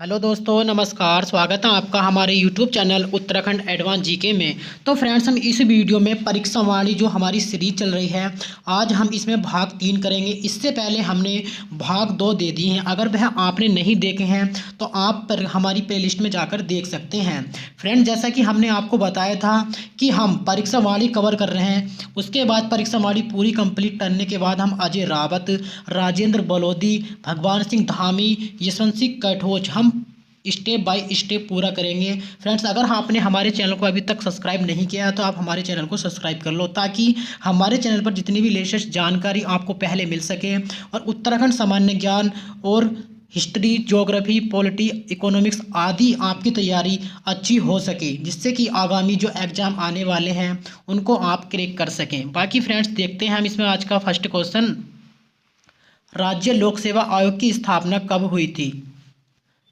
Hello दोस्तों, नमस्कार। स्वागत है आपका हमारे YouTube channel Uttarakhand advance GK में। तो फ्रेंड्स, हम इस वीडियो में परीक्षा वाली जो हमारी सीरीज चल रही है, आज हम इसमें भाग 3 करेंगे। इससे पहले हमने भाग 2 दे दिए हैं। अगर वह आपने नहीं देखे हैं तो आप पर हमारी प्लेलिस्ट में जाकर देख सकते हैं। फ्रेंड, जैसा कि हमने आपको बताया था कि हम परीक्षा वाली कवर कर रहे हैं, उसके बाद परीक्षा वाली पूरी कंप्लीट करने के बाद हम अजय रावत, राजेंद्र बलोदी, भगवान सिंह धामी, यशवंत सिंह कटोच हम स्टेप बाय स्टेप पूरा करेंगे। फ्रेंड्स, अगर आपने हमारे चैनल को अभी तक सब्सक्राइब नहीं किया है तो आप हमारे चैनल को सब्सक्राइब कर लो, ताकि हमारे चैनल पर जितनी भी लेटेस्ट जानकारी आपको पहले मिल सके और उत्तराखंड सामान्य ज्ञान और हिस्ट्री, ज्योग्राफी, पॉलिटी, इकोनॉमिक्स आदि आपकी तैयारी अच्छी हो सके, जिससे कि आगामी जो एग्ज़ाम आने वाले हैं उनको आप क्रैक कर सकें। बाकी फ्रेंड्स, देखते हैं हम इसमें आज का फर्स्ट क्वेश्चन। राज्य लोक सेवा आयोग की स्थापना कब हुई थी?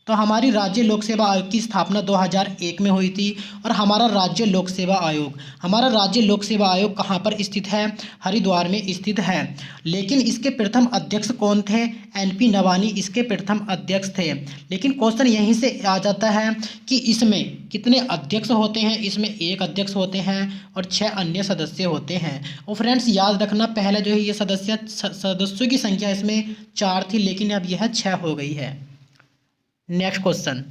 तो हमारी राज्य लोक सेवा आयोग की स्थापना 2001 में हुई थी। और हमारा राज्य लोक सेवा आयोग कहाँ पर स्थित है? हरिद्वार में स्थित है। लेकिन इसके प्रथम अध्यक्ष कौन थे? एनपी नवानी इसके प्रथम अध्यक्ष थे। लेकिन क्वेश्चन यहीं से आ जाता है कि इसमें कितने अध्यक्ष होते हैं? इसमें एक अध्यक्ष होते हैं और 6 अन्य सदस्य होते हैं। और फ्रेंड्स, याद रखना, पहले जो है ये सदस्यों की संख्या इसमें 4 थी, लेकिन अब यह 6 हो गई है। Next question.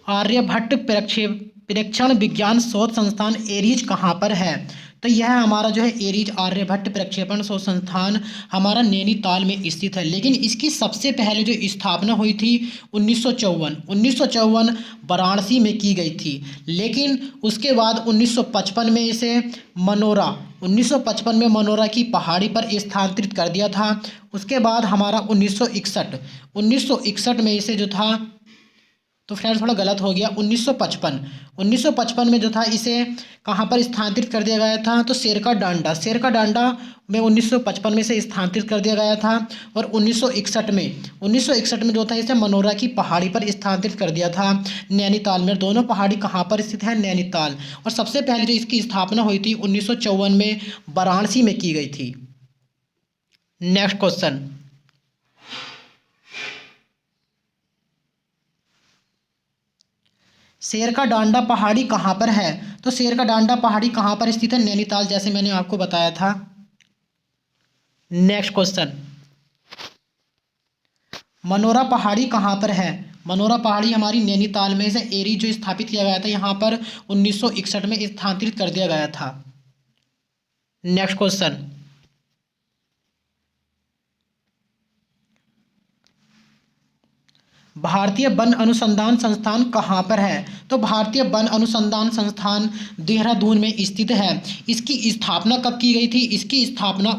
आर्यभट्ट प्रेक्षण विज्ञान शोध संस्थान एरीज कहाँ पर है? तो यह हमारा जो है एरीज आर्यभट्ट प्रक्षेपण शोध संस्थान हमारा नैनीताल में स्थित है। लेकिन इसकी सबसे पहले जो स्थापना हुई थी 1954 वाराणसी में की गई थी। लेकिन उसके बाद 1955 में इसे मनोरा 1955 में मनोरा की पहाड़ी पर स्थानांतरित कर दिया था। उसके बाद हमारा 1961 में इसे जो था, तो फ्रेंड्स थोड़ा गलत हो गया, 1955 में जो था इसे कहाँ पर स्थानांतरित कर दिया गया था? तो शेरका डांडा में 1955 में इसे स्थानांतरित कर दिया गया था। और 1961 में जो था इसे मनोरा की पहाड़ी पर स्थानांतरित कर दिया था, नैनीताल में। दोनों पहाड़ी कहाँ पर स्थित है? नैनीताल। और सबसे पहले जो इसकी स्थापना हुई थी 1954 में वाराणसी में की गई थी। Next question. शेर का डांडा पहाड़ी कहाँ पर है? तो शेर का डांडा पहाड़ी कहाँ पर स्थित है? नैनीताल, जैसे मैंने आपको बताया था। Next question. मनोरा पहाड़ी कहाँ पर है? मनोरा पहाड़ी हमारी नैनीताल में से एरी जो स्थापित किया गया था, यहाँ पर 1961 में स्थानांतरित कर दिया गया था। Next question. भारतीय वन अनुसंधान संस्थान कहाँ पर है? तो भारतीय वन अनुसंधान संस्थान देहरादून में स्थित है। इसकी स्थापना कब की गई थी? इसकी स्थापना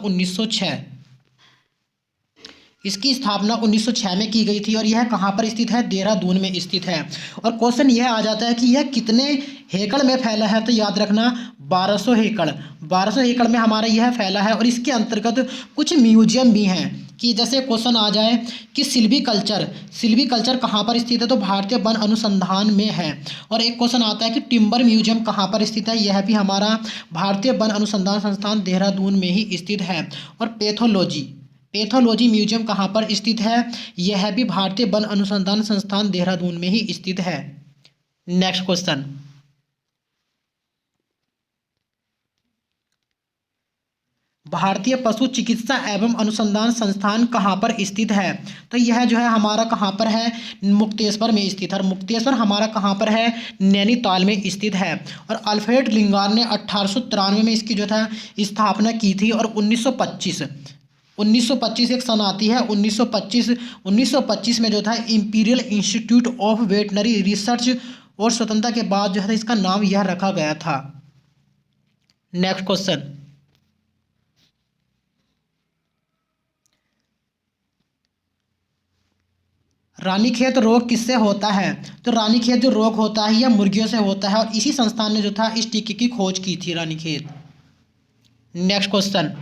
1906 में की गई थी। और यह कहाँ पर स्थित है? देहरादून में स्थित है। और क्वेश्चन यह आ जाता है कि यह कितने एकड़ में फैला है? तो याद रखना, 1200 एकड़ में हमारा यह फैला है। और इसके अंतर्गत कुछ म्यूजियम भी हैं, कि जैसे क्वेश्चन आ जाए कि सिल्वी कल्चर कहाँ पर स्थित है? तो भारतीय वन अनुसंधान में है। और एक क्वेश्चन आता है कि टिम्बर म्यूजियम कहाँ पर स्थित है? यह भी हमारा भारतीय वन अनुसंधान संस्थान देहरादून में ही स्थित है। और पैथोलॉजी म्यूजियम कहाँ पर स्थित है? यह भी भारतीय वन अनुसंधान संस्थान देहरादून में ही स्थित है। Next question. भारतीय पशु चिकित्सा एवं अनुसंधान संस्थान कहाँ पर स्थित है? तो यह जो है हमारा कहाँ पर है? मुक्तेश्वर में स्थित है। और मुक्तेश्वर हमारा कहाँ पर है? नैनीताल में स्थित है। और अल्फ्रेड लिंगार ने 1893 में इसकी जो था स्थापना की थी। और 1925 एक सन आती है, 1925 में जो था imperial institute of veterinary research, और स्वतंत्रता के बाद जो है इसका नाम यह रखा गया था। Next question. रानीखेत रोग किससे होता है? तो रानीखेत जो रोग होता है यह मुर्गियों से होता है। और इसी संस्थान ने जो था इस टीके की खोज की थी, रानीखेत। Next question.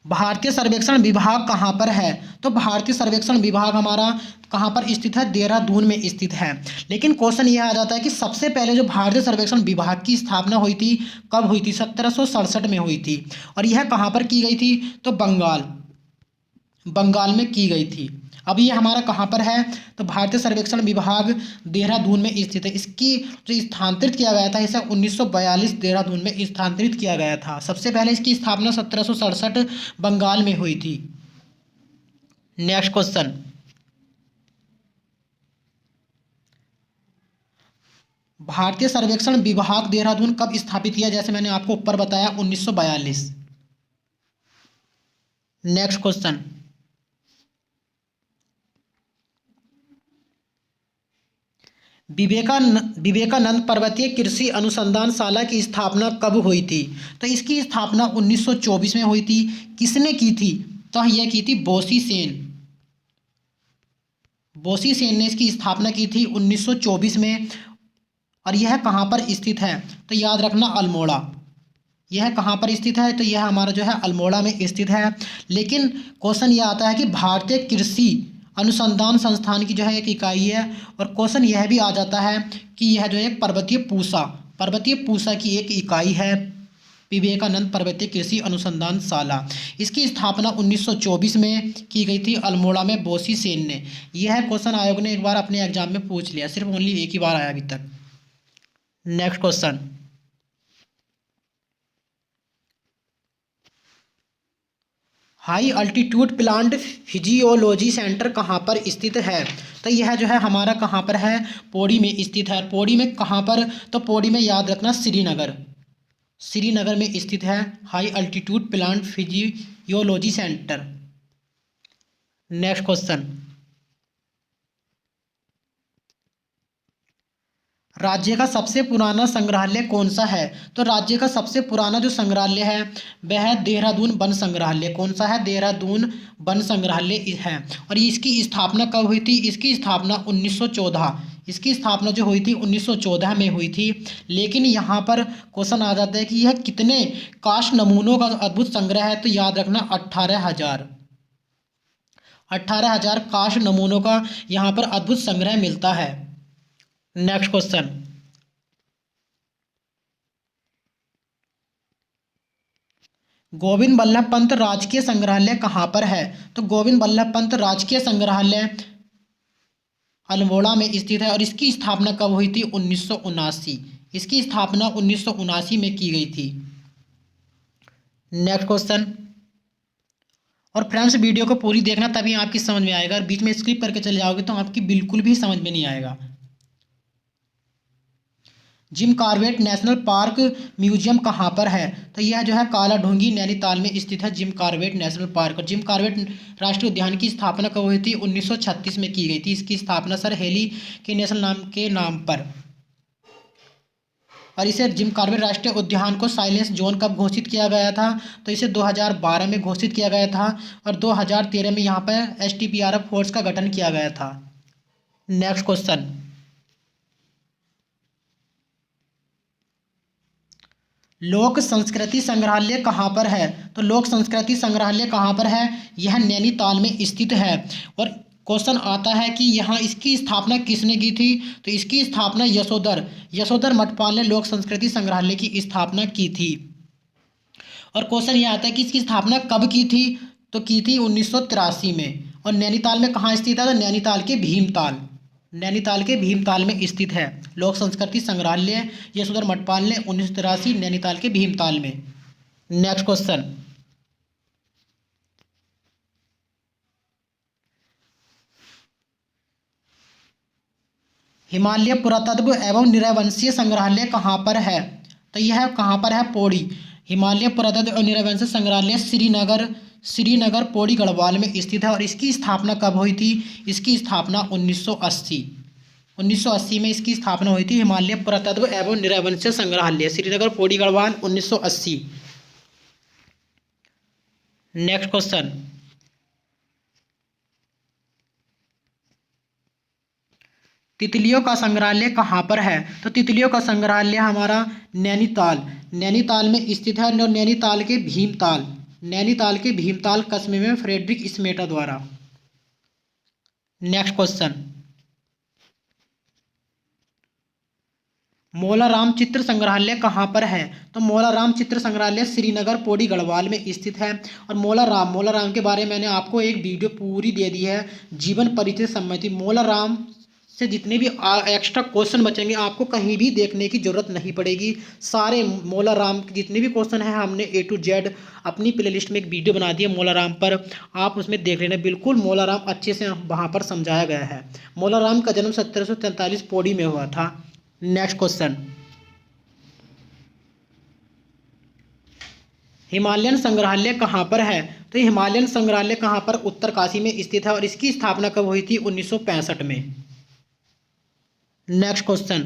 भारतीय सर्वेक्षण विभाग कहाँ पर है? तो भारतीय सर्वेक्षण विभाग हमारा कहाँ पर स्थित है? देहरादून में स्थित है। लेकिन क्वेश्चन यह आ जाता है कि सबसे पहले जो भारतीय सर्वेक्षण विभाग की स्थापना हुई थी, कब हुई थी? 1767 में हुई थी। और यह कहाँ पर की गई थी? तो बंगाल में की गई थी। अब ये हमारा कहाँ पर है? तो भारतीय सर्वेक्षण विभाग देहरादून में स्थित है। इसकी जो स्थानांतरित किया गया था, इसे 1942 देहरादून में स्थानांतरित किया गया था। सबसे पहले इसकी स्थापना 1767 बंगाल में हुई थी। नेक्स्ट क्वेश्चन, भारतीय सर्वेक्षण विभाग देहरादून कब स्थापित किया? जैसे मैंने आपको ऊपर बताया 1942। नेक्स्ट क्वेश्चन, विवेकानंद पर्वतीय कृषि अनुसंधानशाला की स्थापना कब हुई थी? तो इसकी स्थापना 1924 में हुई थी। किसने की थी? तो यह की थी बोसी सेन ने इसकी स्थापना की थी 1924 में। और यह कहाँ पर स्थित है? तो याद रखना अल्मोड़ा। यह कहाँ पर स्थित है? तो यह हमारा जो है अल्मोड़ा में स्थित है। लेकिन क्वेश्चन यह आता है कि भारतीय कृषि अनुसंधान संस्थान की जो है एक इकाई है। और क्वेश्चन यह भी आ जाता है कि यह जो है एक पर्वतीय पूसा की एक इकाई है, विवेकानंद पर्वतीय कृषि अनुसंधानशाला। इसकी स्थापना 1924 में की गई थी अल्मोड़ा में बोसी सेन ने। यह क्वेश्चन आयोग ने एक बार अपने एग्जाम में पूछ लिया, सिर्फ ओनली एक ही बार आया अभी तक। Next question, high altitude plant physiology centre कहाँ पर स्थित है? तो यह जो है हमारा कहाँ पर है? पौड़ी में स्थित है। पौड़ी में कहाँ पर? तो पौड़ी में याद रखना श्रीनगर में स्थित है high altitude plant physiology centre. Next question, राज्य का सबसे पुराना संग्रहालय कौन सा है? तो राज्य का सबसे पुराना जो संग्रहालय है वह है देहरादून वन संग्रहालय। कौन सा है? देहरादून वन संग्रहालय है। और इसकी स्थापना कब हुई थी? इसकी स्थापना 1914, इसकी स्थापना जो हुई थी 1914 में हुई थी। लेकिन यहाँ पर क्वेश्चन आ जाता है कि यह कितने काष्ठ नमूनों का अद्भुत संग्रह है? तो याद रखना 18,000 काष्ठ नमूनों का यहाँ पर अद्भुत संग्रह मिलता है। नेक्स्ट क्वेश्चन, गोविंद बल्लभ पंत राजकीय संग्रहालय कहाँ पर है? तो गोविंद बल्लभ पंत राजकीय संग्रहालय अल्मोड़ा में स्थित है। और इसकी स्थापना कब हुई थी? 1979। इसकी स्थापना 1979 में की गई थी। नेक्स्ट क्वेश्चन, और फ्रेंड्स वीडियो को पूरी देखना तभी आपकी समझ में आएगा। और बीच में स्किप करके चले जाओगे तो आपकी बिल्कुल भी समझ में नहीं आएगा। Jim Corbett national park museum कहाँ पर है? तो यह जो है कालाढूंगी नैनीताल में स्थित है जिम कॉर्बेट नेशनल पार्क। और जिम कॉर्बेट राष्ट्रीय उद्यान की स्थापना कब हुई थी? 1936 में की गई थी। इसकी स्थापना सर हेली के नेशनल के नाम पर। और इसे जिम कॉर्बेट राष्ट्रीय उद्यान को साइलेंस जोन कब घोषित किया गया था? तो इसे 2012 में घोषित किया गया था। और 2013 में यहाँ पर STPRF फोर्स का गठन किया गया था। नेक्स्ट क्वेश्चन, लोक संस्कृति संग्रहालय कहाँ पर है? तो लोक संस्कृति संग्रहालय कहाँ पर है? यह नैनीताल में स्थित है। और क्वेश्चन आता है कि यहाँ इसकी स्थापना किसने की थी? तो इसकी स्थापना यशोधर मठपाल ने लोक संस्कृति संग्रहालय की स्थापना की थी। और क्वेश्चन ये आता है कि इसकी स्थापना कब की थी? तो की थी 1983 में। और नैनीताल में कहाँ स्थित है? तो नैनीताल के भीमताल में स्थित है लोक संस्कृति संग्रहालय। यशोधर मठपाल ने 1983 नैनीताल के भीमताल में। नेक्स्ट क्वेश्चन, हिमालय पुरातत्व एवं निरवंशीय संग्रहालय कहाँ पर है? तो यह कहाँ पर है? पौड़ी। हिमालय पुरातत्व एवं निरवंशीय संग्रहालय श्रीनगर पौड़ी गढ़वाल में स्थित है। और इसकी स्थापना कब हुई थी? इसकी स्थापना 1980 में इसकी स्थापना हुई थी। हिमालय पुरातत्व एवं निरवंशीय संग्रहालय श्रीनगर पौड़ी गढ़वाल 1980। नेक्स्ट क्वेश्चन, तितलियों का संग्रहालय कहाँ पर है? तो तितलियों का संग्रहालय हमारा नैनीताल में स्थित है। और नैनीताल के नैनीताल के भीमताल कस्बे में फ्रेडरिक स्मेटा द्वारा। नेक्स्ट क्वेश्चन, मौलाराम चित्र संग्रहालय कहाँ पर है? तो मौलाराम चित्र संग्रहालय श्रीनगर पौड़ी गढ़वाल में स्थित है। और मौलाराम के बारे में मैंने आपको एक वीडियो पूरी दे दी है, जीवन परिचय संबंधी। मौलाराम से जितने भी एक्स्ट्रा क्वेश्चन बचेंगे आपको कहीं भी देखने की जरूरत नहीं पड़ेगी। सारे मौलाराम के जितने भी क्वेश्चन हैं हमने A to Z अपनी प्लेलिस्ट में एक वीडियो बना दी है मौलाराम पर, आप उसमें देख लेना। बिल्कुल मौलाराम अच्छे से वहाँ पर समझाया गया है। मौलाराम का जन्म 1743 पौड़ी में हुआ था। नेक्स्ट क्वेश्चन, हिमालयन संग्रहालय कहाँ पर है? तो हिमालयन संग्रहालय कहाँ पर? उत्तरकाशी में स्थित है और इसकी स्थापना कब हुई थी? 1965 में। नेक्स्ट क्वेश्चन,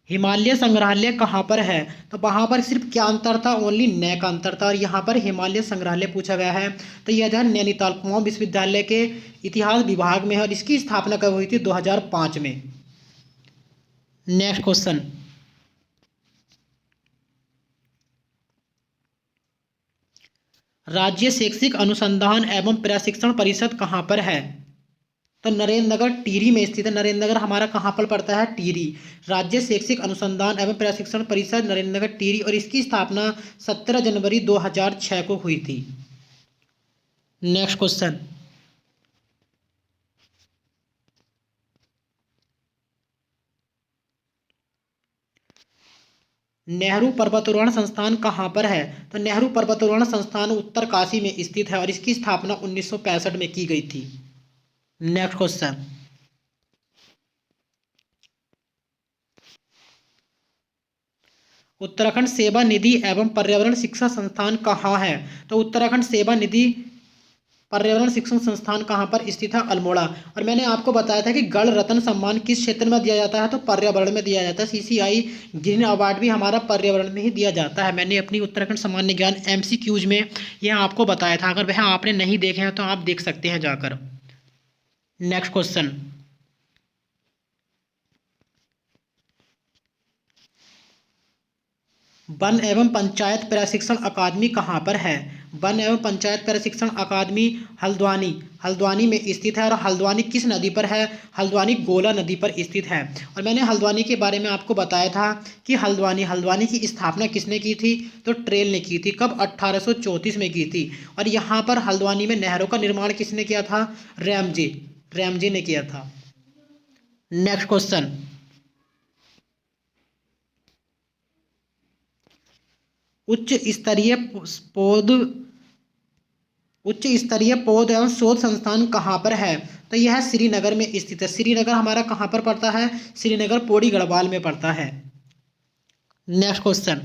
हिमालय संग्रहालय कहाँ पर है? तो वहाँ पर सिर्फ क्या अंतर था? ओनली न का अंतर था। और यहाँ पर हिमालय संग्रहालय पूछा गया है तो यह जो है नैनीताल कुमाऊं विश्वविद्यालय के इतिहास विभाग में है और इसकी स्थापना कब हुई थी? 2005 में। नेक्स्ट क्वेश्चन, राज्य शैक्षिक अनुसंधान एवं प्रशिक्षण परिषद कहाँ पर है? तो नरेंद्र नगर टिहरी में स्थित है। नरेंद्र नगर हमारा कहाँ पर पड़ता है? टिहरी। राज्य शैक्षिक अनुसंधान एवं प्रशिक्षण परिषद नरेंद्र नगर टिहरी और इसकी स्थापना 17 जनवरी 2006 को हुई थी। नेक्स्ट क्वेश्चन, नेहरू पर्वतारोहण संस्थान कहाँ पर है? तो नेहरू पर्वतारोहण संस्थान उत्तरकाशी में स्थित है और इसकी स्थापना 1965 में की गई थी। नेक्स्ट क्वेश्चन, उत्तराखंड सेवा निधि एवं पर्यावरण शिक्षा संस्थान कहाँ है? तो उत्तराखंड सेवा निधि पर्यावरण शिक्षण संस्थान कहाँ पर स्थित है? अल्मोड़ा। और मैंने आपको बताया था कि गण रत्न सम्मान किस क्षेत्र में दिया जाता है? तो पर्यावरण में दिया जाता है। CCI ग्रीन अवार्ड भी हमारा पर्यावरण में ही दिया जाता है। मैंने अपनी उत्तराखंड सामान्य ज्ञान MCQs में यह आपको बताया था। अगर वह आपने नहीं देखे हैं तो आप देख सकते हैं जाकर। नेक्स्ट क्वेश्चन, वन एवं पंचायत प्रशिक्षण अकादमी कहाँ पर है? वन एवं पंचायत प्रशिक्षण अकादमी हल्द्वानी में स्थित है। और हल्द्वानी किस नदी पर है? हल्द्वानी गोला नदी पर स्थित है। और मैंने हल्द्वानी के बारे में आपको बताया था कि हल्द्वानी की स्थापना किसने की थी? तो ट्रेल ने की थी। कब? 1834 में की थी। और यहाँ पर हल्द्वानी में नहरों का निर्माण किसने किया था? रैमजे ने किया था। नेक्स्ट क्वेश्चन, उच्च स्तरीय पौध एवं शोध संस्थान कहाँ पर है? तो यह श्रीनगर में स्थित है। श्रीनगर हमारा कहाँ पर पड़ता है? श्रीनगर पौड़ी गढ़वाल में पड़ता है। नेक्स्ट क्वेश्चन,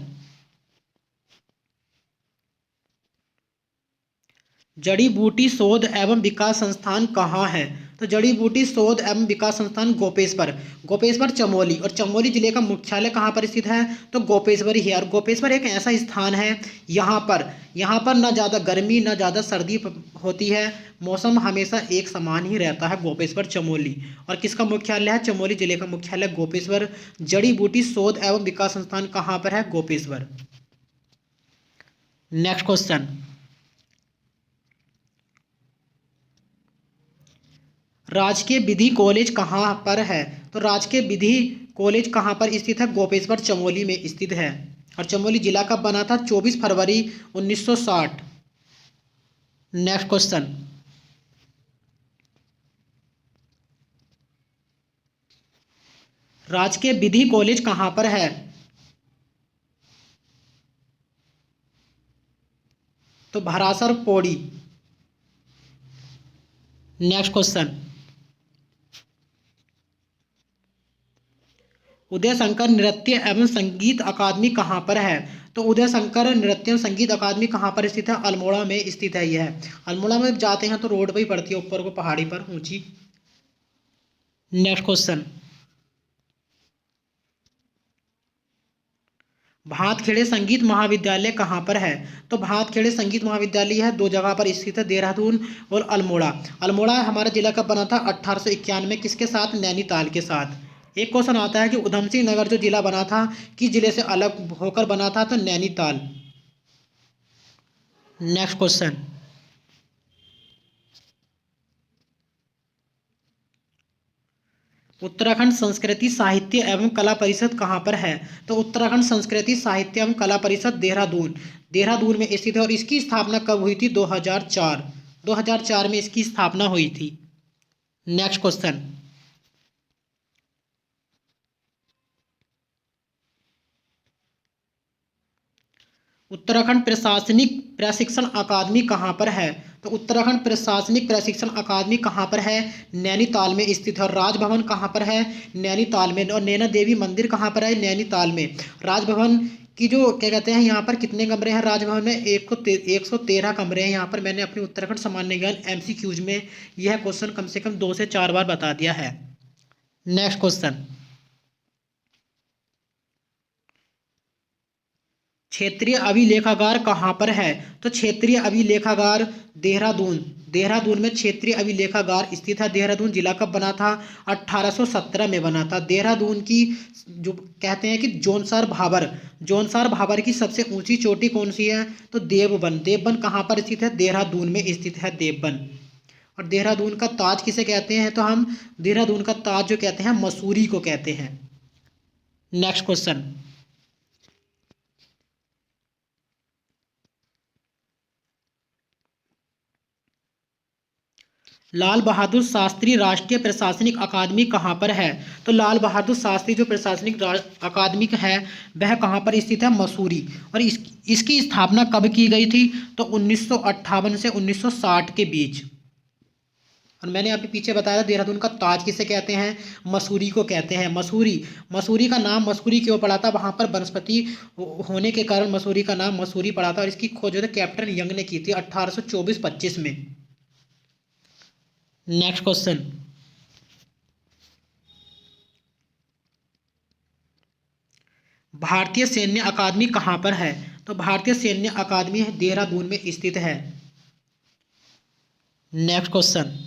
जड़ी बूटी शोध एवं विकास संस्थान कहाँ है? तो जड़ी बूटी शोध एवं विकास संस्थान गोपेश्वर चमोली। और चमोली जिले का मुख्यालय कहाँ पर स्थित है? तो गोपेश्वर ही है। और गोपेश्वर एक ऐसा स्थान है यहाँ पर ना ज़्यादा गर्मी ना ज़्यादा सर्दी होती है, मौसम हमेशा एक समान ही रहता है गोपेश्वर चमोली। और किसका मुख्यालय है? चमोली जिले का मुख्यालय गोपेश्वर। जड़ी बूटी शोध एवं विकास संस्थान कहाँ पर है? गोपेश्वर। नेक्स्ट क्वेश्चन, राजकीय विधि कॉलेज कहाँ पर है? तो राजकीय विधि कॉलेज कहाँ पर स्थित है? गोपेश्वर चमोली में स्थित है। और चमोली जिला कब बना था? 24 फरवरी 1960। नेक्स्ट क्वेश्चन, राजकीय विधि कॉलेज कहाँ पर है? तो भरासर पौड़ी। नेक्स्ट क्वेश्चन, उदय शंकर नृत्य एवं संगीत अकादमी कहाँ पर है? तो उदय शंकर नृत्य एवं संगीत अकादमी कहाँ पर स्थित है? अल्मोड़ा में स्थित है। यह अल्मोड़ा में जाते हैं तो रोड पर ही पड़ती है, ऊपर को पहाड़ी पर ऊंची। नेक्स्ट क्वेश्चन, भातखेड़े संगीत महाविद्यालय कहाँ पर है? तो भातखेड़े संगीत महाविद्यालय है 2 जगह पर स्थित है, देहरादून और अल्मोड़ा। अल्मोड़ा हमारा जिला कब बना था? 1891 में। किसके साथ? नैनीताल के साथ। एक क्वेश्चन आता है कि उधम सिंह नगर जो जिला बना था किस जिले से अलग होकर बना था, तो नैनीताल। नेक्स्ट क्वेश्चन, उत्तराखंड संस्कृति साहित्य एवं कला परिषद कहाँ पर है, तो उत्तराखंड संस्कृति साहित्य एवं कला परिषद देहरादून, देहरादून में स्थित है। और इसकी स्थापना कब हुई थी, 2004, 2004 में इसकी स्थापना हुई थी। नेक्स्ट क्वेश्चन, उत्तराखंड प्रशासनिक प्रशिक्षण अकादमी कहाँ पर है, तो उत्तराखंड प्रशासनिक प्रशिक्षण अकादमी कहाँ पर है, नैनीताल में स्थित है। और राजभवन कहाँ पर है, नैनीताल में। और नैना देवी मंदिर कहाँ पर है, नैनीताल में। राजभवन की जो क्या कहते हैं, यहाँ पर कितने कमरे हैं राजभवन में, 113 कमरे हैं यहाँ पर। मैंने अपने उत्तराखंड सामान्य ज्ञान MCQs में यह क्वेश्चन कम से कम 2 से 4 बार बता दिया है। नेक्स्ट क्वेश्चन, क्षेत्रीय अभिलेखागार कहाँ पर है, तो क्षेत्रीय अभिलेखागार देहरादून, देहरादून में क्षेत्रीय अभिलेखागार स्थित है। देहरादून जिला कब बना था, 1817 में बना था। देहरादून की जो कहते हैं कि जौनसार भाबर, जौनसार भाबर की सबसे ऊंची चोटी कौन सी है, तो देवबन। देवबन कहाँ पर स्थित है, देहरादून में स्थित है देवबन। और देहरादून का ताज किसे कहते हैं, तो हम देहरादून का ताज जो कहते हैं मसूरी को कहते हैं। नेक्स्ट क्वेश्चन, लाल बहादुर शास्त्री राष्ट्रीय प्रशासनिक अकादमी कहाँ पर है, तो लाल बहादुर शास्त्री जो प्रशासनिक अकादमी है वह कहाँ पर स्थित है, मसूरी। और इसकी स्थापना कब की गई थी, तो 1958 से 1960 के बीच। और मैंने अभी पीछे बताया देहरादून का ताज किसे कहते हैं, मसूरी को कहते हैं। मसूरी, मसूरी का नाम मसूरी क्यों पड़ा था, वहाँ पर वनस्पति होने के कारण मसूरी का नाम मसूरी पड़ा था। और इसकी खोज जो कैप्टन यंग ने की थी 1824-25 में। नेक्स्ट क्वेश्चन, भारतीय सैन्य अकादमी कहाँ पर है, तो भारतीय सैन्य अकादमी देहरादून में स्थित है। नेक्स्ट क्वेश्चन,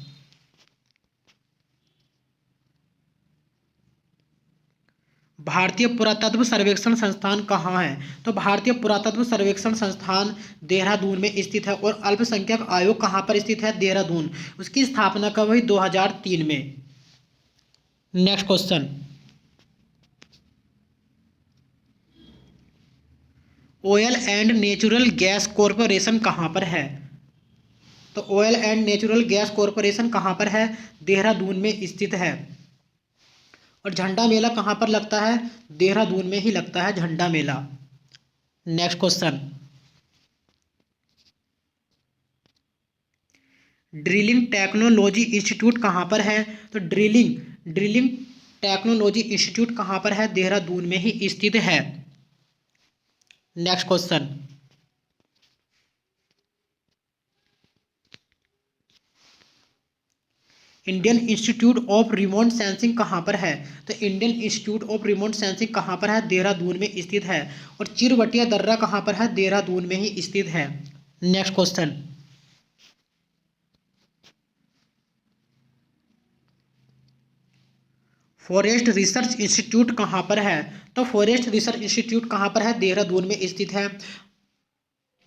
भारतीय पुरातत्व सर्वेक्षण संस्थान कहाँ है, तो भारतीय पुरातत्व सर्वेक्षण संस्थान देहरादून में स्थित है। और अल्पसंख्यक आयोग कहाँ पर स्थित है, देहरादून। उसकी स्थापना कब हुई, 2003 में। Next question, oil and natural gas corporation कहाँ पर है, तो oil and natural gas corporation कहाँ पर है, देहरादून में स्थित है। और झंडा मेला कहाँ पर लगता है, देहरादून में ही लगता है Jhanda Mela. Next question, drilling technology institute कहाँ पर है, तो ड्रिलिंग टेक्नोलॉजी इंस्टीट्यूट कहाँ पर है, देहरादून में ही स्थित है। Next question, Indian institute of remote sensing कहाँ पर है, तो Indian institute of remote sensing कहाँ पर है, देहरादून में स्थित है। और चिरवटिया दर्रा कहाँ पर है, देहरादून में ही स्थित है। Next question, forest research institute कहाँ पर है, तो फॉरेस्ट रिसर्च इंस्टीट्यूट कहाँ पर है, देहरादून में स्थित है।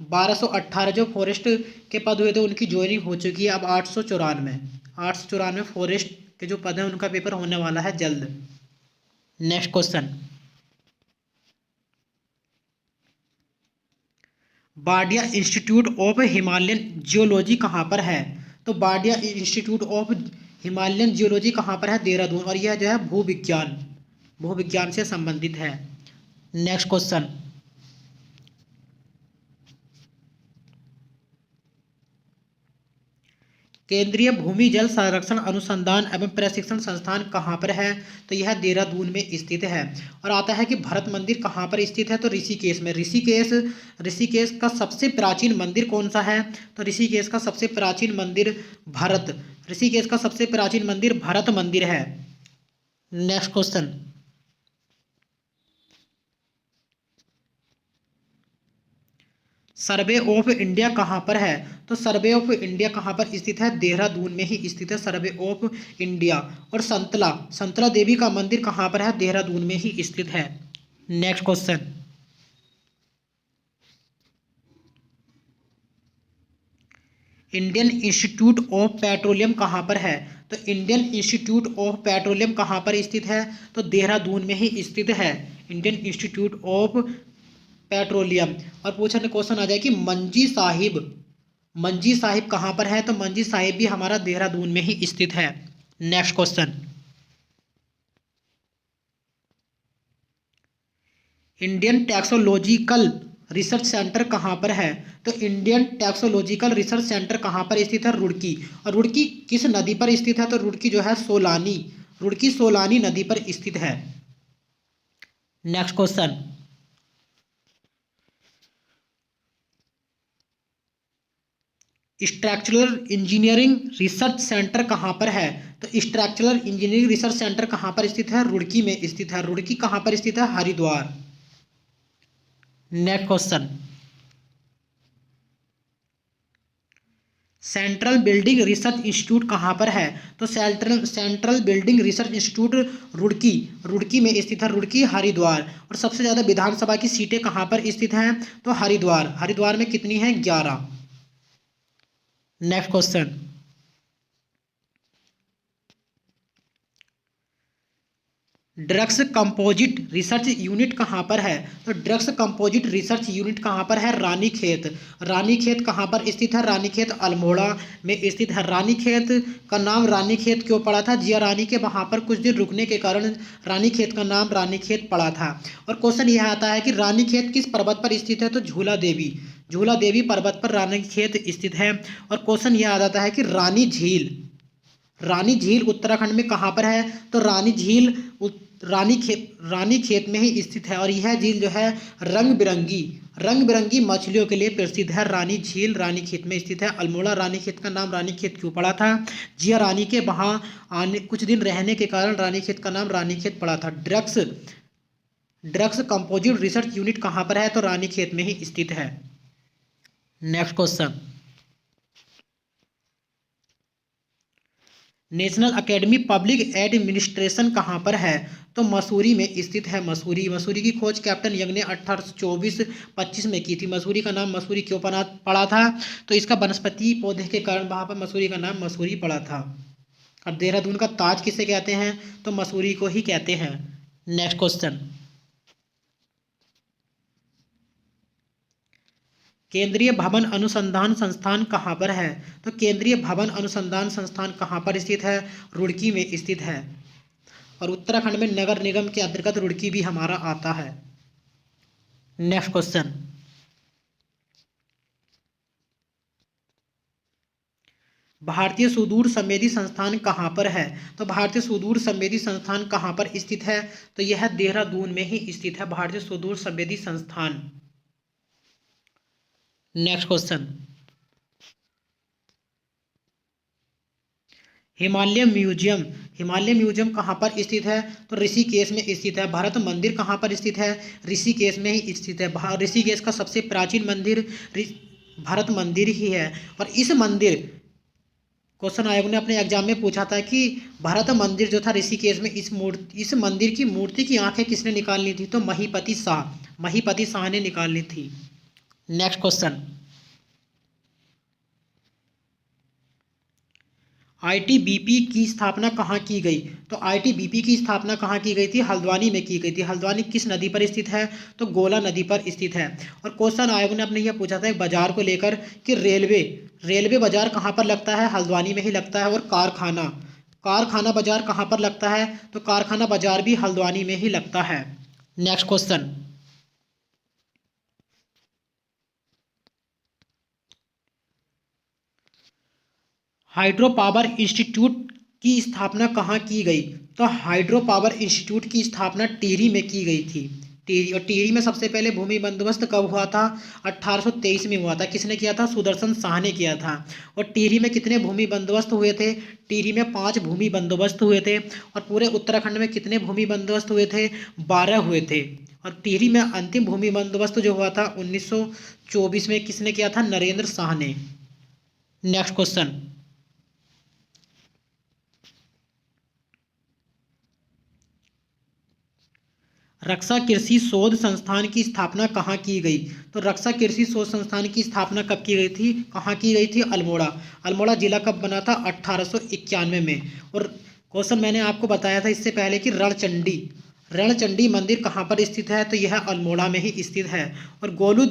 1218 जो फॉरेस्ट के पद हुए थे उनकी ज्वाइनिंग हो चुकी है। अब 894 फॉरेस्ट के जो पद हैं उनका पेपर होने वाला है जल्द। Next question, Wadia institute of Himalayan geology कहाँ पर है, तो Wadia institute of Himalayan geology कहाँ पर है, देहरादून। और यह जो है भूविज्ञान से संबंधित है। नेक्स्ट क्वेश्चन, केंद्रीय भूमि जल संरक्षण अनुसंधान एवं प्रशिक्षण संस्थान कहाँ पर है, तो यह देहरादून में स्थित है। और आता है कि भरत मंदिर कहाँ पर स्थित है, तो ऋषिकेश में। ऋषिकेश का सबसे प्राचीन मंदिर कौन सा है, तो ऋषिकेश का सबसे प्राचीन मंदिर ऋषिकेश का सबसे प्राचीन मंदिर भरत मंदिर है। Next question, survey of India कहाँ पर है? तो सर्वे ऑफ इंडिया कहाँ पर स्थित है? देहरादून में ही स्थित है सर्वे ऑफ इंडिया। और संतला संतला देवी का मंदिर कहाँ पर है? देहरादून में ही स्थित है। Next question, Indian institute of petroleum कहाँ पर है? तो इंडियन इंस्टीट्यूट ऑफ पेट्रोलियम कहाँ पर स्थित है? तो देहरादून में ही स्थित है इंडियन इंस्टीट्यूट ऑफ पेट्रोलियम। और पूछने क्वेश्चन आ जाए कि मंजी साहिब कहाँ पर है? तो मंजी साहिब भी हमारा देहरादून में ही स्थित है। Next question, Indian toxicological research centre कहाँ पर है? तो इंडियन टैक्सोलॉजिकल रिसर्च सेंटर कहाँ पर स्थित है? रुड़की। और रुड़की किस नदी पर स्थित है? तो रुड़की जो है रुड़की सोलानी नदी पर स्थित है। Next question, structural engineering research centre कहाँ पर है? तो स्ट्रक्चरल इंजीनियरिंग रिसर्च सेंटर कहाँ पर स्थित है? रुड़की में स्थित है। रुड़की कहाँ पर स्थित है? Haridwar. Next question, central building research institute कहाँ पर है? तो central building research institute Roorkee में स्थित है। रुड़की हरिद्वार। और सबसे ज़्यादा विधानसभा की सीटें कहाँ पर स्थित हैं? तो हरिद्वार में कितनी हैं? 11। Next question, drugs composite research unit कहाँ पर है? तो ड्रग्स कंपोजिट रिसर्च यूनिट कहाँ पर है? रानीखेत कहाँ पर स्थित है? रानीखेत अल्मोड़ा में स्थित है। रानीखेत का नाम रानीखेत क्यों पड़ा था? जिया रानी के वहाँ पर कुछ दिन रुकने के कारण रानीखेत का नाम रानीखेत पड़ा था। और क्वेश्चन यह आता है कि रानीखेत किस पर्वत पर स्थित है? तो झूला देवी पर्वत पर रानीखेत स्थित है। और क्वेश्चन यह आ जाता है कि रानी झील उत्तराखंड में कहाँ पर है? तो रानी खेत में ही स्थित है। और यह झील जो है रंग बिरंगी मछलियों के लिए प्रसिद्ध है। रानी झील रानी खेत में स्थित है। अल्मोड़ा रानी खेत का नाम रानी खेत क्यों पड़ा था? जिया रानी के वहाँ आने कुछ दिन रहने के कारण रानी खेत का नाम रानी खेत पड़ा था। ड्रग्स कंपोजिट रिसर्च यूनिट कहाँ पर है? तो रानी खेत में ही स्थित है। Next question, national academy public administration कहाँ पर है? तो मसूरी में स्थित है। मसूरी की खोज कैप्टन यंग ने 1824-25 में की थी। मसूरी का नाम मसूरी क्यों पड़ा था? तो इसका वनस्पति पौधे के कारण वहाँ पर मसूरी का नाम मसूरी पड़ा था। और देहरादून का ताज किसे कहते हैं? तो मसूरी को ही कहते हैं। नेक्स्ट क्वेश्चन, केंद्रीय भवन अनुसंधान संस्थान कहाँ पर है? तो केंद्रीय भवन अनुसंधान संस्थान कहाँ पर स्थित है? रुड़की में स्थित है। और उत्तराखंड में नगर निगम के अंतर्गत रुड़की भी हमारा आता है। नेक्स्ट क्वेश्चन, भारतीय सुदूर संवेदी संस्थान कहाँ पर है? तो भारतीय सुदूर संवेदी संस्थान कहाँ पर स्थित है? तो यह देहरादून में ही स्थित है भारतीय सुदूर संवेदी संस्थान। नेक्स्ट क्वेश्चन, हिमालय म्यूजियम कहाँ पर स्थित है? तो ऋषिकेश में स्थित है। भारत मंदिर कहाँ पर स्थित है? ऋषिकेश में ही स्थित है। ऋषिकेश का सबसे प्राचीन मंदिर भारत मंदिर ही है। और इस मंदिर क्वेश्चन आयोग ने अपने एग्जाम में पूछा था कि भारत मंदिर जो था ऋषिकेश में, इस मंदिर की मूर्ति की आंखें किसने निकालनी थी? तो महीपति शाह ने निकालनी थी। नेक्स्ट क्वेश्चन, आईटीबीपी की स्थापना कहाँ की गई? तो आईटीबीपी की स्थापना कहाँ की गई थी? हल्द्वानी में की गई थी। हल्द्वानी किस नदी पर स्थित है? तो गोला नदी पर स्थित है। और क्वेश्चन आयोग ने अपने यह पूछा था एक बाजार को लेकर कि रेलवे बाजार कहाँ पर लगता है? हल्द्वानी में ही लगता है। और कारखाना बाजार कहाँ पर लगता है? तो कारखाना बाजार भी हल्द्वानी में ही लगता है। Next question, hydro power institute की स्थापना कहाँ की गई? तो हाइड्रो पावर इंस्टीट्यूट की स्थापना टिहरी में की गई थी। टिहरी। और टिहरी में सबसे पहले भूमि बंदोबस्त कब हुआ था? 1823 में हुआ था। किसने किया था? सुदर्शन शाह ने किया था। और टिहरी में कितने भूमि बंदोबस्त हुए थे? टिहरी में 5 भूमि बंदोबस्त हुए थे। और पूरे उत्तराखंड में कितने भूमि बंदोबस्त हुए थे? 12 हुए थे। और टिहरी में अंतिम भूमि बंदोबस्त जो हुआ था 1924 में, किसने किया था? नरेंद्र शाह ने। Next question. रक्षा कृषि शोध संस्थान की स्थापना कहाँ की गई? तो रक्षा कृषि शोध संस्थान की स्थापना कब की गई थी? कहाँ की गई थी? अल्मोड़ा। अल्मोड़ा जिला कब बना था? 1891 में। और क्वेश्चन मैंने आपको बताया था इससे पहले कि रणचंडी मंदिर कहाँ पर स्थित है? तो यह अल्मोड़ा में ही स्थित है। और गोलू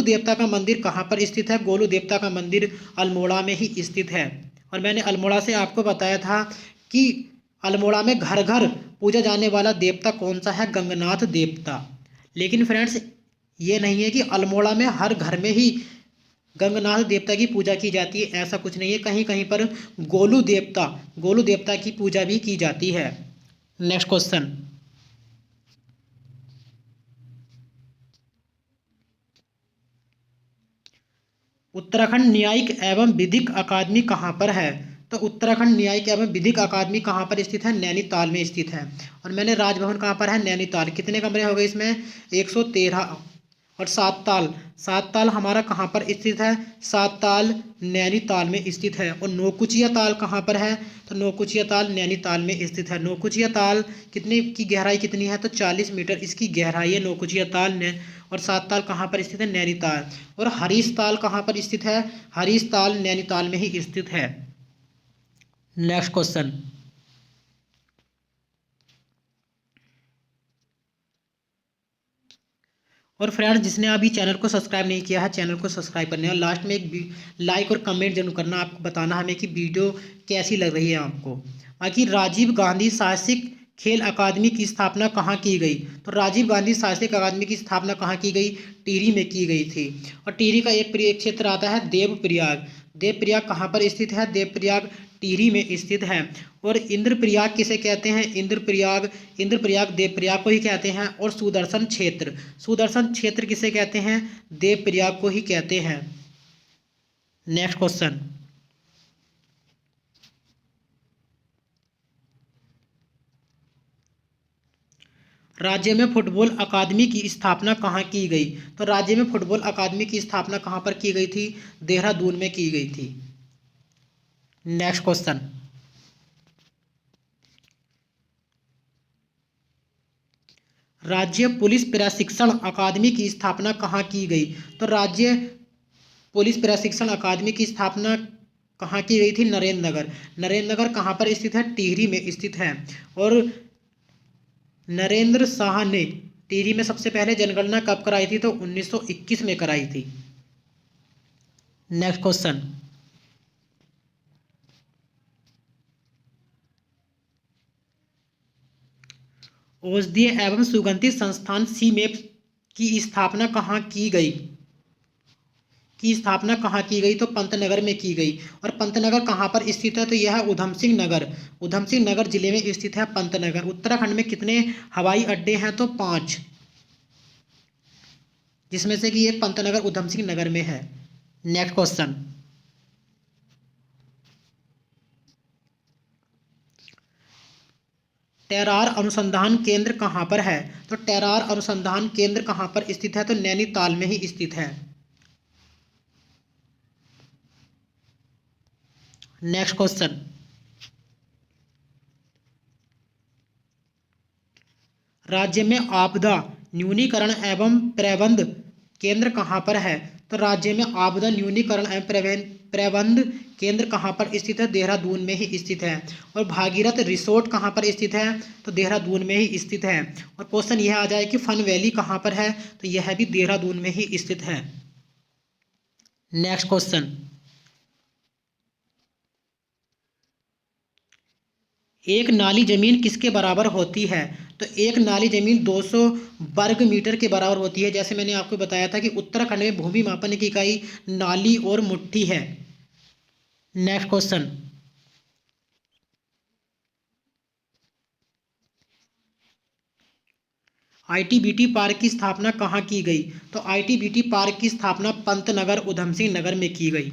देवता का मंदिर कहाँ पर स्थित है? गोलू देवता का मंदिर अल्मोड़ा में ही स्थित है। और मैंने अल्मोड़ा से आपको बताया था कि अल्मोड़ा में घर घर पूजा जाने वाला देवता कौन सा है? गंगनाथ देवता। लेकिन फ्रेंड्स, ये नहीं है कि अल्मोड़ा में हर घर में ही गंगनाथ देवता की पूजा की जाती है, ऐसा कुछ नहीं है। कहीं कहीं पर गोलू देवता की पूजा भी की जाती है। Next question. उत्तराखंड न्यायिक एवं विधिक अकादमी कहाँ पर है? तो उत्तराखंड न्यायिक एवं विधिक अकादमी कहाँ पर स्थित है? नैनीताल में स्थित है। और मैंने राजभवन कहाँ पर है? नैनीताल। कितने कमरे हो गए इसमें? 113। और सात ताल हमारा कहाँ पर स्थित है? सात ताल नैनीताल में स्थित है। और नौकुचिया ताल कहाँ पर है? तो नौकुचिया ताल नैनीताल में स्थित है। नौकुचिया ताल कितनी की गहराई कितनी है? तो 40 मीटर इसकी गहराई है नौकुचिया ताल ने। और सात ताल कहाँ पर स्थित है? नैनीताल। और हरीश ताल कहाँ पर स्थित है? हरीश ताल नैनीताल में ही स्थित है। Next question. और फ्रेंड्स, जिसने अभी चैनल को सब्सक्राइब नहीं किया है, चैनल को सब्सक्राइब करने और लास्ट में एक लाइक और कमेंट जरूर करना। आपको बताना हमें कि वीडियो कैसी लग रही है आपको। बाकी राजीव गांधी साहसिक खेल अकादमी की स्थापना कहाँ की गई? तो राजीव गांधी साहसिक अकादमी की स्थापना कहाँ की गई? टिहरी में की गई थी। और टिहरी का एक प्रिय क्षेत्र आता है देवप्रयाग। देवप्रयाग कहाँ पर स्थित है? देवप्रयाग टिहरी में स्थित है। और इंद्रप्रयाग किसे कहते हैं? इंद्रप्रयाग देवप्रयाग को ही कहते हैं। और सुदर्शन क्षेत्र किसे कहते हैं? देवप्रयाग को ही कहते हैं। Next question. राज्य में फुटबॉल अकादमी की स्थापना कहाँ की गई? तो राज्य में फुटबॉल अकादमी की स्थापना कहाँ पर की गई थी? देहरादून में की गई थी। Next question. राज्य पुलिस प्रशिक्षण अकादमी की स्थापना कहाँ की गई? तो राज्य पुलिस प्रशिक्षण अकादमी की स्थापना कहाँ की गई थी? नरेंद्र नगर कहाँ पर स्थित है? टिहरी में स्थित है। और नरेंद्र शाह ने टिहरी में सबसे पहले जनगणना कब कराई थी? तो 1921 में कराई थी। Next question. औषधीय एवं सुगंधित संस्थान सीमेप की स्थापना कहाँ की गई? तो पंतनगर में की गई। और पंतनगर कहाँ पर स्थित है? तो यह उधम सिंह नगर जिले में स्थित है पंतनगर। उत्तराखंड में कितने हवाई अड्डे हैं? तो 5, जिसमें से कि एक पंतनगर उधम सिंह नगर में है। Next question. टेरार अनुसंधान केंद्र कहाँ पर है? तो टेरार अनुसंधान केंद्र कहाँ पर स्थित है? तो नैनीताल में ही स्थित है। Next question. राज्य में आपदा न्यूनीकरण एवं प्रबंध केंद्र कहाँ पर है? तो राज्य में आपदा न्यूनीकरण एवं प्रबंध केंद्र कहाँ पर स्थित है? देहरादून में ही स्थित है। और भागीरथ रिसोर्ट कहाँ पर स्थित है? तो देहरादून में ही स्थित है। और क्वेश्चन यह आ जाए कि फन वैली कहाँ पर है? तो यह भी देहरादून में ही स्थित है। Next question. एक नाली जमीन किसके बराबर होती है? तो एक नाली जमीन 200 वर्ग मीटर के बराबर होती है। जैसे मैंने आपको बताया था कि उत्तराखंड में भूमि मापन की इकाई नाली और मुट्ठी है। Next question. आईटीबीटी पार्क की स्थापना कहाँ की गई? तो आईटीबीटी पार्क की स्थापना पंतनगर उधम सिंह नगर में की गई।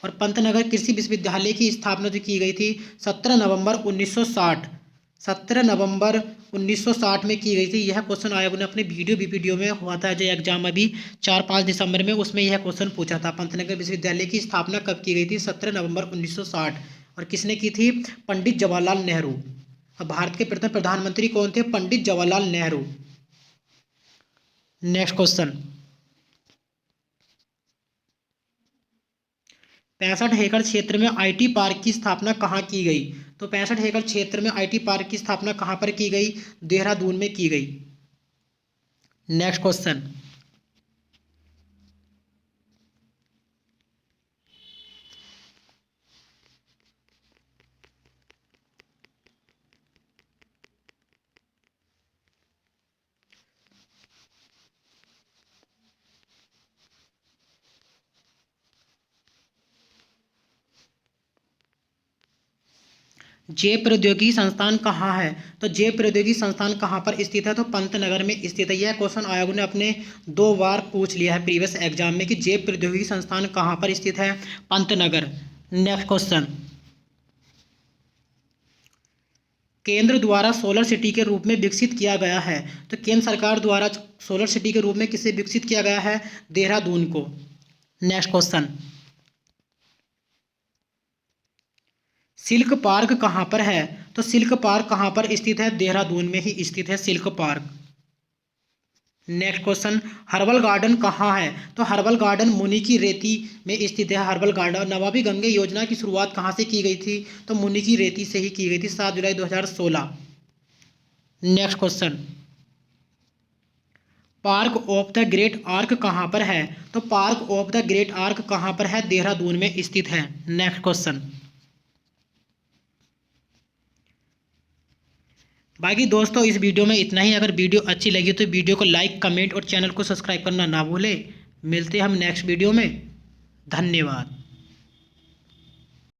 और पंतनगर कृषि विश्वविद्यालय की स्थापना जो की गई थी 17 नवंबर 1960, 17 नवंबर 1960 में की गई थी। यह क्वेश्चन आयोग ने अपने वीडियो में हुआ था जो एग्जाम अभी 4-5 दिसंबर में, उसमें यह क्वेश्चन पूछा था। पंतनगर विश्वविद्यालय की स्थापना कब की गई थी? 17 नवंबर 1960। और किसने की थी? पंडित जवाहरलाल नेहरू। और भारत के प्रथम प्रधानमंत्री कौन थे? पंडित जवाहरलाल नेहरू। नेक्स्ट क्वेश्चन, 65 एकड़ क्षेत्र में आईटी पार्क की स्थापना कहाँ की गई? तो 65 एकड़ क्षेत्र में आईटी पार्क की स्थापना कहाँ पर की गई? देहरादून में की गई। नेक्स्ट क्वेश्चन, जैव प्रौद्योगिकी संस्थान कहाँ है? तो जैव प्रौद्योगिकी संस्थान कहाँ पर स्थित है? तो पंतनगर में स्थित है। यह क्वेश्चन आयोग ने अपने 2 बार पूछ लिया है प्रीवियस एग्जाम में कि जैव प्रौद्योगिकी संस्थान कहाँ पर स्थित है? पंतनगर। नेक्स्ट क्वेश्चन, केंद्र द्वारा सोलर सिटी के रूप में विकसित किया गया है। तो केंद्र सरकार द्वारा सोलर सिटी के रूप में किसे विकसित किया गया है? देहरादून को। नेक्स्ट क्वेश्चन, सिल्क पार्क कहाँ पर है? तो सिल्क पार्क कहाँ पर स्थित है? देहरादून में ही स्थित है silk park. Next question, herbal garden कहाँ है? तो हर्बल गार्डन मुनि की रेती में स्थित है। हर्बल गार्डन नमामि गंगे योजना की शुरुआत कहाँ से की गई थी? तो मुनि की रेती से ही की गई थी, 7 जुलाई 2016। Next question, park of the great arc कहाँ पर है? तो park of the great arc कहाँ पर है? देहरादून में स्थित है। नेक्स्ट क्वेश्चन, बाकी दोस्तों इस वीडियो में इतना ही। अगर वीडियो अच्छी लगी तो वीडियो को लाइक, कमेंट और चैनल को सब्सक्राइब करना ना भूलें। मिलते हैं हम नेक्स्ट वीडियो में। धन्यवाद।